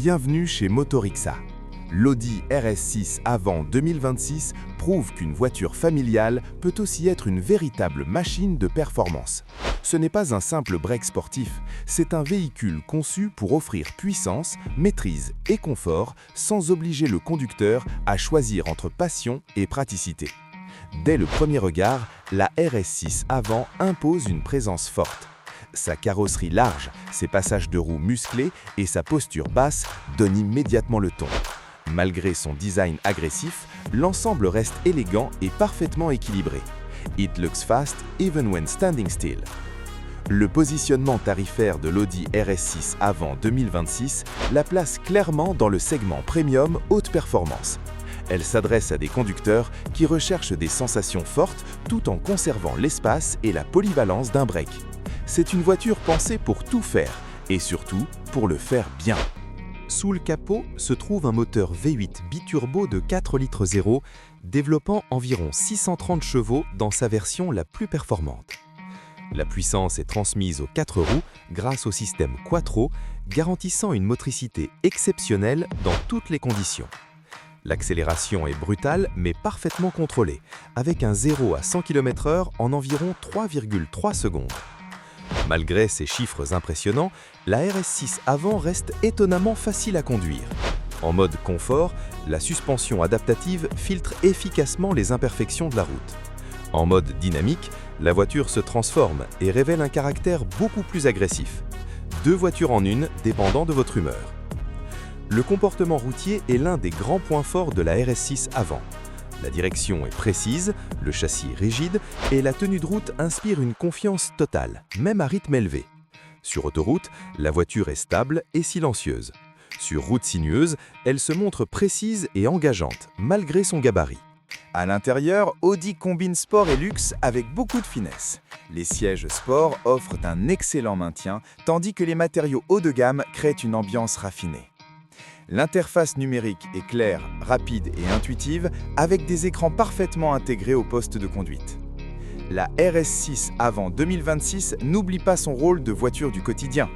Bienvenue chez Motorixa. L'Audi RS6 avant 2026 prouve qu'une voiture familiale peut aussi être une véritable machine de performance. Ce n'est pas un simple break sportif, c'est un véhicule conçu pour offrir puissance, maîtrise et confort sans obliger le conducteur à choisir entre passion et praticité. Dès le premier regard, la RS6 avant impose une présence forte. Sa carrosserie large, ses passages de roues musclés et sa posture basse donnent immédiatement le ton. Malgré son design agressif, l'ensemble reste élégant et parfaitement équilibré. It looks fast even when standing still. Le positionnement tarifaire de l'Audi RS6 avant 2026 la place clairement dans le segment premium haute performance. Elle s'adresse à des conducteurs qui recherchent des sensations fortes tout en conservant l'espace et la polyvalence d'un break. C'est une voiture pensée pour tout faire et surtout pour le faire bien. Sous le capot se trouve un moteur V8 biturbo de 4,0 litres, développant environ 630 chevaux dans sa version la plus performante. La puissance est transmise aux 4 roues grâce au système Quattro, garantissant une motricité exceptionnelle dans toutes les conditions. L'accélération est brutale mais parfaitement contrôlée, avec un 0 à 100 km/h en environ 3,3 secondes. Malgré ces chiffres impressionnants, la RS6 avant reste étonnamment facile à conduire. En mode confort, la suspension adaptative filtre efficacement les imperfections de la route. En mode dynamique, la voiture se transforme et révèle un caractère beaucoup plus agressif. 2 voitures en une, dépendant de votre humeur. Le comportement routier est l'un des grands points forts de la RS6 avant. La direction est précise, le châssis rigide et la tenue de route inspire une confiance totale, même à rythme élevé. Sur autoroute, la voiture est stable et silencieuse. Sur route sinueuse, elle se montre précise et engageante, malgré son gabarit. À l'intérieur, Audi combine sport et luxe avec beaucoup de finesse. Les sièges sport offrent un excellent maintien, tandis que les matériaux haut de gamme créent une ambiance raffinée. L'interface numérique est claire, rapide et intuitive, avec des écrans parfaitement intégrés au poste de conduite. La RS6 avant 2026 n'oublie pas son rôle de voiture du quotidien.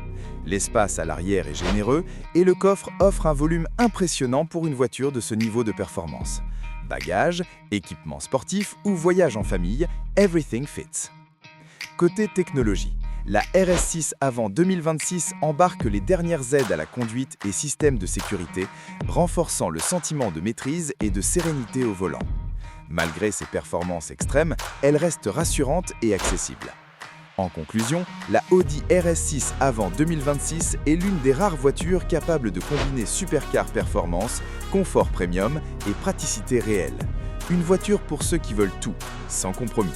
L'espace à l'arrière est généreux et le coffre offre un volume impressionnant pour une voiture de ce niveau de performance. Bagages, équipements sportifs ou voyage en famille, everything fits. Côté technologie, la RS6 avant 2026 embarque les dernières aides à la conduite et systèmes de sécurité, renforçant le sentiment de maîtrise et de sérénité au volant. Malgré ses performances extrêmes, elle reste rassurante et accessible. En conclusion, la Audi RS6 avant 2026 est l'une des rares voitures capables de combiner supercar performance, confort premium et praticité réelle. Une voiture pour ceux qui veulent tout, sans compromis.